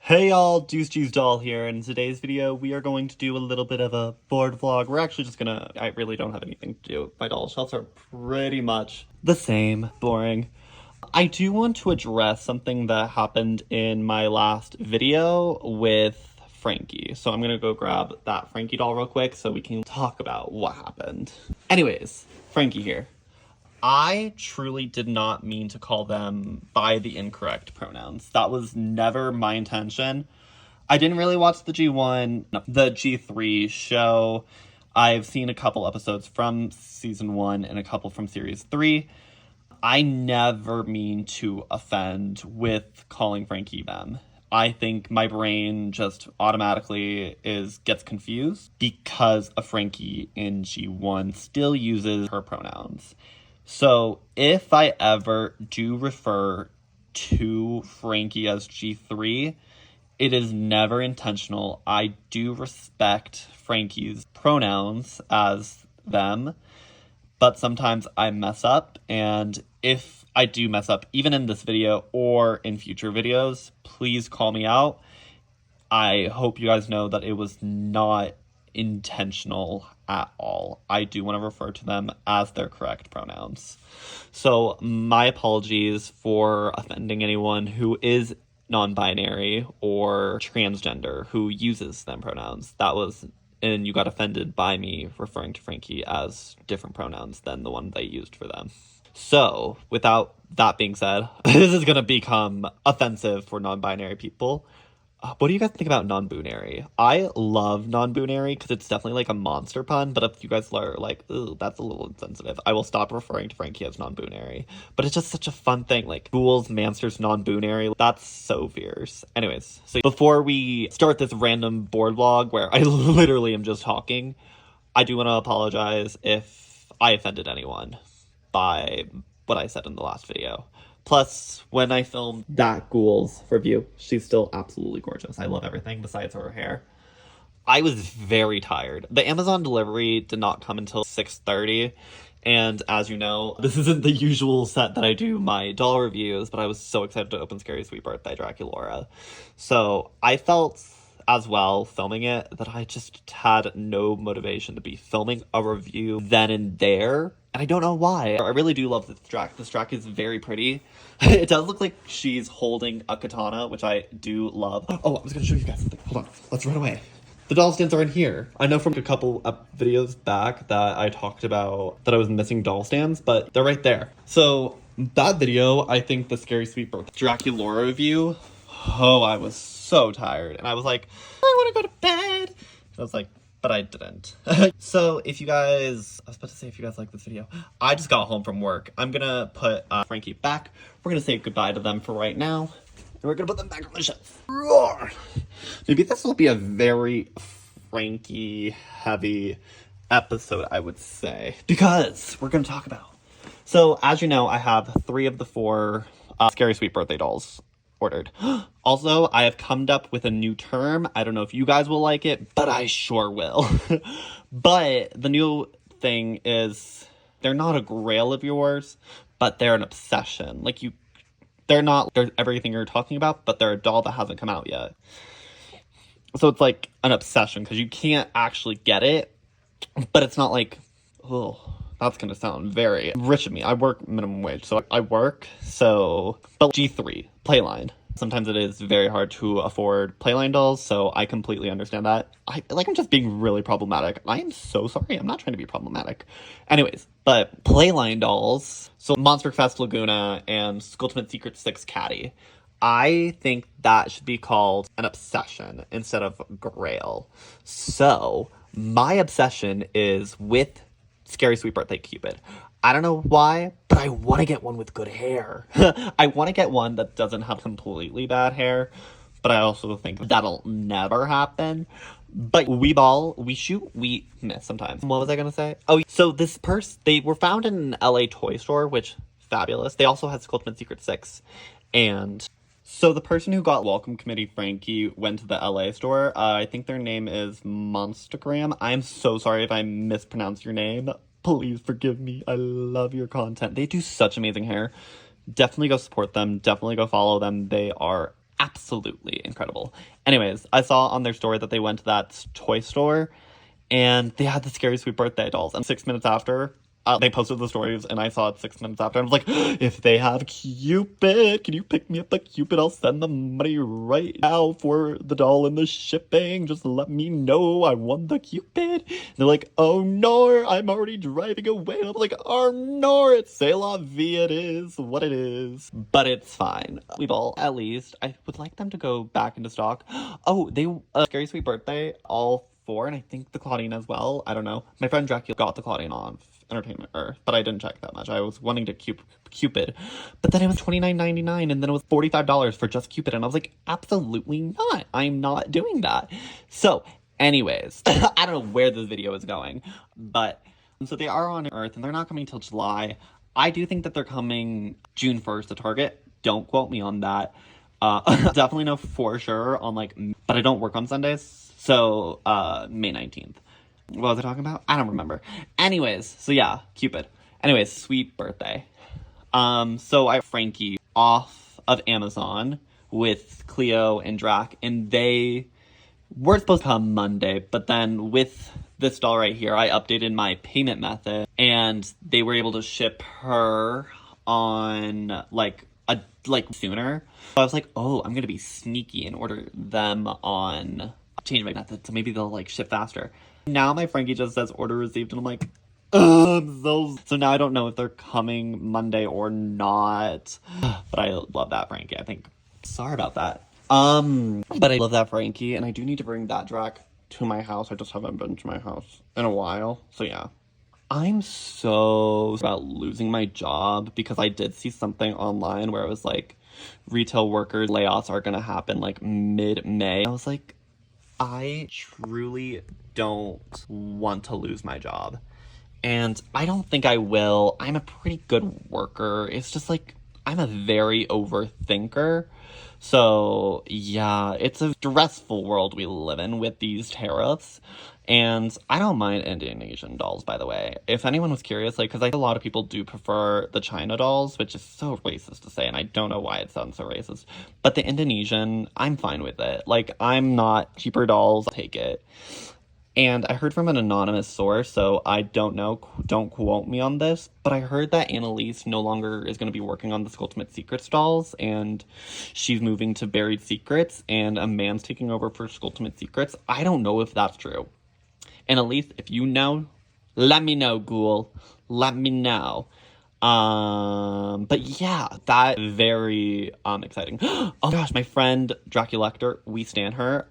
Hey y'all, Deucegsdoll here. In today's video, we are going to do a little bit of a board vlog. We're actually just gonna, I really don't have anything to do. My doll shelves are pretty much the same, boring. I do want to address something that happened in my last video with Frankie. So I'm gonna go grab that Frankie doll real quick so we can talk about what happened. Anyways, Frankie here. I truly did not mean to call them by the incorrect pronouns. That was never my intention. I didn't really watch the the G3 show. I've seen a couple episodes from season 1 and a couple from series 3. I never mean to offend with calling Frankie them. I think my brain just automatically gets confused because a Frankie in G1 still uses her pronouns. So if I ever do refer to Frankie as G3, it is never intentional. I do respect Frankie's pronouns as them, but sometimes I mess up, and if I do mess up, even in this video or in future videos, please call me out. I hope you guys know that it was not intentional at all. I do want to refer to them as their correct pronouns. So my apologies for offending anyone who is non-binary or transgender who uses them pronouns. And you got offended by me referring to Frankie as different pronouns than the one they used for them. So without that being said, this is going to become offensive for non-binary people. What do you guys think about non-binary? I love non-binary because it's definitely like a monster pun, but if you guys are like, ooh, that's a little insensitive, I will stop referring to Frankie as non-binary. But it's just such a fun thing, like ghouls, monsters, non-binary. That's so fierce. Anyways, so before we start this random board vlog where I literally am just talking, I do want to apologize if I offended anyone by what I said in the last video. Plus, when I filmed that Ghouls review, she's still absolutely gorgeous. I love everything besides her hair. I was very tired. The Amazon delivery did not come until 6:30. And as you know, this isn't the usual set that I do my doll reviews, but I was so excited to open Scary Sweet Birthday Draculaura. So I felt as well filming it that I just had no motivation to be filming a review then and there. And I don't know why. I really do love this Drac. This Drac is very pretty. It does look like she's holding a katana, which I do love. Oh, I was gonna show you guys something. Hold on, let's run away. The doll stands are in here. I know from a couple videos back that I talked about that I was missing doll stands, but they're right there. So that video, I think the Scary Sweet Draculaura review, oh, I was so tired. And I was like, I wanna go to bed. I was like, but I didn't. So if you guys, I was about to say if you guys like this video, I just got home from work. I'm gonna put Frankie back. We're gonna say goodbye to them for right now. And we're gonna put them back on the shelf. Roar! Maybe this will be a very Frankie heavy episode, I would say. Because we're gonna talk about. So as you know, I have 3 of the 4 Scary Sweet Birthday dolls ordered. Also, I have come up with a new term. I don't know if you guys will like it, but I sure will. But the new thing is they're not a grail of yours, but they're an obsession. Like they're everything you're talking about, but they're a doll that hasn't come out yet. So it's like an obsession because you can't actually get it, but it's not like, oh, that's going to sound very rich of me. I work minimum wage, so I work, but G3, Playline. Sometimes it is very hard to afford Playline dolls, so I completely understand that. I'm just being really problematic. I am so sorry. I'm not trying to be problematic. Anyways, but Playline dolls, so Monster Fest Laguna and Ultimate Secret 6 Caddy, I think that should be called an obsession instead of grail. So my obsession is with Scary Sweet Birthday Cupid. I don't know why, but I want to get one with good hair. I want to get one that doesn't have completely bad hair, but I also think that'll never happen. But we ball, we shoot, we miss sometimes. What was I going to say? Oh, so this purse, they were found in an LA toy store, which, fabulous. They also had Ultimate Secret 6. And so the person who got Welcome Committee Frankie went to the LA store. I think their name is Monstagram. I'm so sorry if I mispronounced your name. Please forgive me. I love your content. They do such amazing hair. Definitely go support them. Definitely go follow them. They are absolutely incredible. Anyways, I saw on their story that they went to that toy store and they had the Scary Sweet birthday dolls. And 6 minutes after, they posted the stories, and I saw it 6 minutes after. And I was like, if they have Cupid, can you pick me up a Cupid? I'll send the money right now for the doll and the shipping. Just let me know I won the Cupid. And they're like, oh no, I'm already driving away. And I'm like, oh no, it's c'est la vie, it is what it is. But it's fine. We've all, at least, I would like them to go back into stock. Oh, they, Scary Sweet birthday, all four, and I think the Claudine as well. I don't know. My friend Dracula got the Claudine on Entertainment Earth, but I didn't check that much. I was wanting to Cupid, but then it was $29.99, and then it was $45 for just Cupid, and I was like, absolutely not. I'm not doing that. So, anyways, I don't know where this video is going, but so they are on Earth, and they're not coming till July. I do think that they're coming June 1st to Target. Don't quote me on that. Definitely know for sure on but I don't work on Sundays, so May 19th. What was I talking about? I don't remember. Anyways, so yeah, Cupid. Anyways, sweet birthday. So I Frankie off of Amazon with Cleo and Drac, and they were supposed to come Monday, but then with this doll right here, I updated my payment method, and they were able to ship her on sooner. So I was like, oh, I'm gonna be sneaky and order them on change my method, so maybe they'll ship faster. Now my Frankie just says order received, and I'm like, so now I don't know if they're coming Monday or not. But I love that Frankie. I think, sorry about that. But I love that Frankie, and I do need to bring that Drac to my house. I just haven't been to my house in a while, so yeah. I'm so about losing my job because I did see something online where it was like retail worker layoffs are gonna happen mid-May. I was like, I truly don't want to lose my job. And I don't think I will. I'm a pretty good worker. It's just I'm a very overthinker. So yeah, it's a stressful world we live in with these tariffs. And I don't mind Indonesian dolls, by the way. If anyone was curious, because a lot of people do prefer the China dolls, which is so racist to say, and I don't know why it sounds so racist. But the Indonesian, I'm fine with it. I'm not cheaper dolls, I'll take it. And I heard from an anonymous source, so I don't know, don't quote me on this, but I heard that Annalise no longer is going to be working on the Ultimate Secrets dolls, and she's moving to Buried Secrets, and a man's taking over for Ultimate Secrets. I don't know if that's true. Annalise, if you know, let me know, ghoul. Let me know. But yeah, that very exciting. Oh gosh, my friend Draculector, we stan her.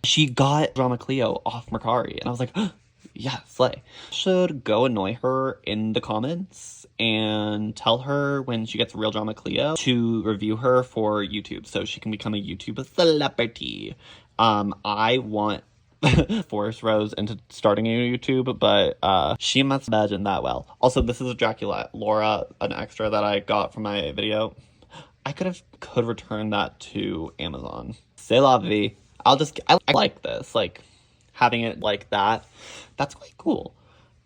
She got Drama Cleo off Mercari, and I was like, yeah, slay. Should go annoy her in the comments and tell her when she gets real Drama Cleo to review her for YouTube so she can become a YouTube celebrity. I want force Rose into starting a YouTube, but she must imagine that well. Also, this is a Draculaura, an extra that I got from my video. I could return that to Amazon. C'est la vie. I like this, having it like that. That's quite cool.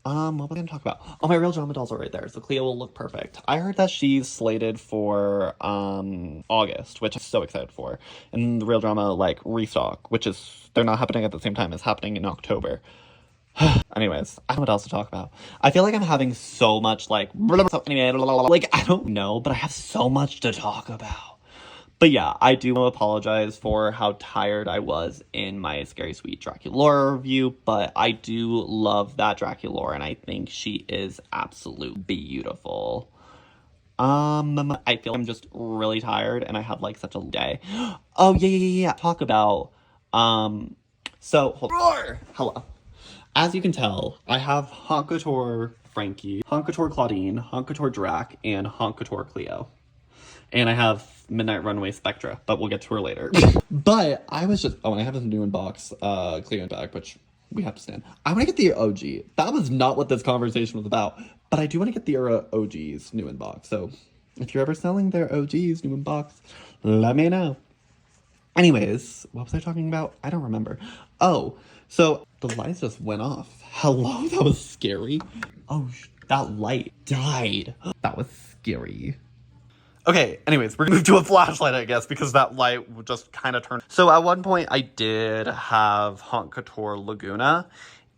What was I gonna talk about? Oh, my real drama dolls are right there, so Cleo will look perfect. I heard that she's slated for August, which I'm so excited for. And the real drama restock, which is they're not happening at the same time, it's happening in October. Anyways, I don't know what else to talk about. I feel like I'm having so much I don't know, but I have so much to talk about. But yeah, I do want to apologize for how tired I was in my Scary Sweet Draculaura review, but I do love that Draculaura, and I think she is absolutely beautiful. I feel I'm just really tired, and I had such a day. Oh, yeah. Talk about, so, hold on. Hello. As you can tell, I have Honkator Frankie, Honkator Claudine, Honkator Drac, and Honkator Cleo. And I have Midnight Runaway Spectra, but we'll get to her later. But I was just, and I have this new inbox, Cleo bag, which we have to stand. I want to get the OG. That was not what this conversation was about, but I do want to get the OG's new inbox. So if you're ever selling their OG's new inbox, let me know. Anyways, what was I talking about? I don't remember. Oh, so the lights just went off. Hello, that was scary. Oh, that light died. That was scary. Okay, anyways, we're gonna move to a flashlight, I guess, because that light would just kind of turn. So at one point, I did have Haute Couture Laguna.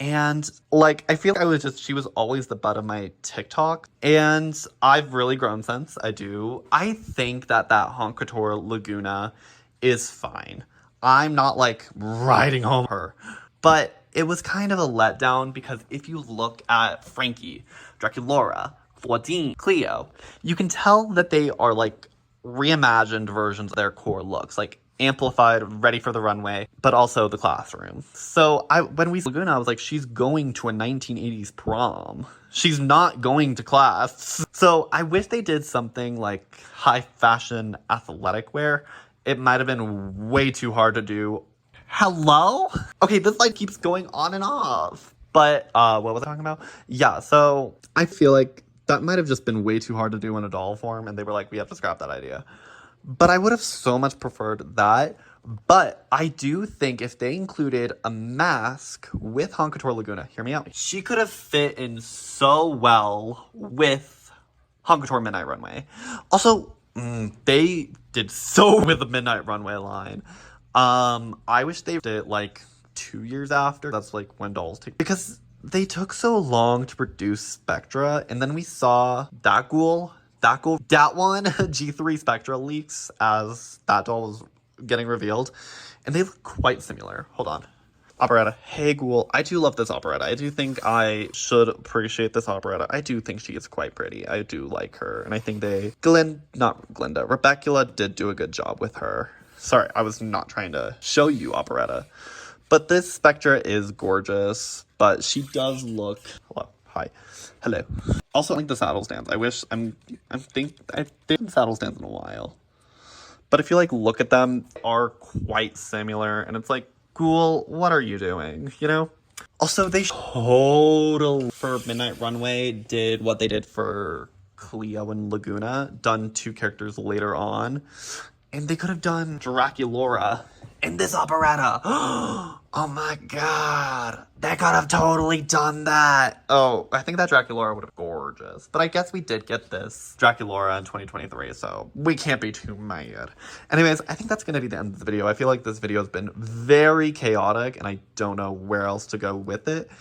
And, like, I feel like she was always the butt of my TikTok. And I've really grown since, I do. I think that Haute Couture Laguna is fine. I'm not, like, riding home her. But it was kind of a letdown because if you look at Frankie, Draculaura, Drama Cleo, you can tell that they are, like, reimagined versions of their core looks. Like, amplified, ready for the runway, but also the classroom. So when we saw Laguna, I was like, she's going to a 1980s prom. She's not going to class. So I wish they did something like high fashion athletic wear. It might have been way too hard to do. Hello? Okay, this like keeps going on and off. But what was I talking about? Yeah, so I feel like that might have just been way too hard to do in a doll form, and they were like, we have to scrap that idea. But I would have so much preferred that. But I do think if they included a mask with Haute Couture Laguna, hear me out, she could have fit in so well with Haute Couture Midnight Runway. Also, they did so with the Midnight Runway line. I wish they did it like 2 years after. That's like when dolls take, because they took so long to produce Spectra, and then we saw that one G3 Spectra leaks as that doll was getting revealed, and they look quite similar. Hold on. Operetta. Hey, Ghoul. I do love this operetta. I do think I should appreciate this operetta. I do think she is quite pretty. I do like her, and I think Rebecca did do a good job with her. Sorry, I was not trying to show you operetta. But this Spectra is gorgeous, but she does look... Hello. Hi. Hello. Also, I like the saddle stands. I've done saddle stands in a while. But if you, like, look at them, are quite similar. And it's like, cool, what are you doing? You know? Also, they totally, for Midnight Runway, did what they did for Cleo and Laguna. Done 2 characters later on. And they could have done Draculaura in this operetta. Oh my god. They could have totally done that. Oh, I think that Draculaura would have been gorgeous. But I guess we did get this Draculaura in 2023, so we can't be too mad. Anyways, I think that's going to be the end of the video. I feel like this video has been very chaotic, and I don't know where else to go with it.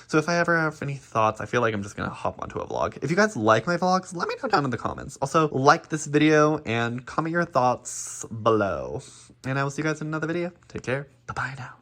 So if I ever have any thoughts, I feel like I'm just going to hop onto a vlog. If you guys like my vlogs, let me know down in the comments. Also, like this video and comment your thoughts below. And I will see you guys in another video. Take care. Bye-bye now.